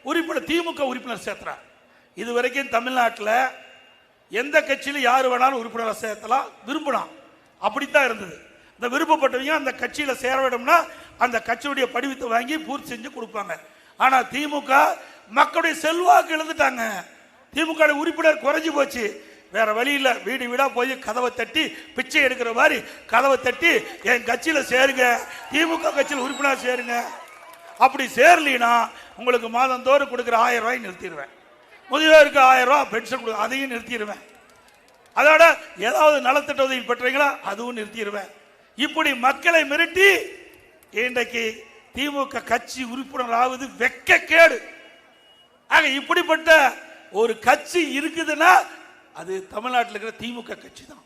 உறுப்பினர் திமுக உறுப்பினர் சேர்த்துறார். இது வரைக்கும் தமிழ்நாட்டில் எந்த கட்சியிலும் யார் வேணாலும் உறுப்பினர் சேர்த்தலாம், விரும்பலாம், அப்படித்தான் இருந்தது. இந்த விருப்பப்பட்டவங்க அந்த கட்சியில் சேர வேண்டும்னா அந்த கட்சியுடைய படிவத்தை வாங்கி பூர்த்தி செஞ்சு கொடுப்பாங்க. ஆனால் திமுக மக்களுடைய செல்வாக்கு இழந்துட்டாங்க. திமுக உறுப்பினர் குறைஞ்சி போச்சு. வேற வழியில் வீடு வீடா போய் கதவை தட்டி பிச்சை எடுக்கிற மாதிரி கதவை தட்டி என் கட்சியில் சேருங்க, திமுக கட்சியில் உறுப்பினர் சேருங்க. அப்படி சேரலினா உங்களுக்கு மாதந்தோறும் கொடுக்குற 1000 ரூபாய் நிறுத்திடுவேன். முதியோருக்கு 1000 ரூபாய் பென்ஷன் கொடு, அதையும் நிறுத்திடுவேன். அதோட ஏதாவது நலத்திட்ட உதவி பெற்றீங்களா அதுவும் நிறுத்திடுவேன். இப்படி மக்களை மிரட்டி இன்றைக்கு திமுக கட்சி உறுப்பினர் ஆவது வெட்கக்கேடு. ஆக இப்படிப்பட்ட ஒரு கட்சி இருக்குதுன்னா அது தமிழ்நாட்டில் இருக்கிற திமுக கட்சி தான்.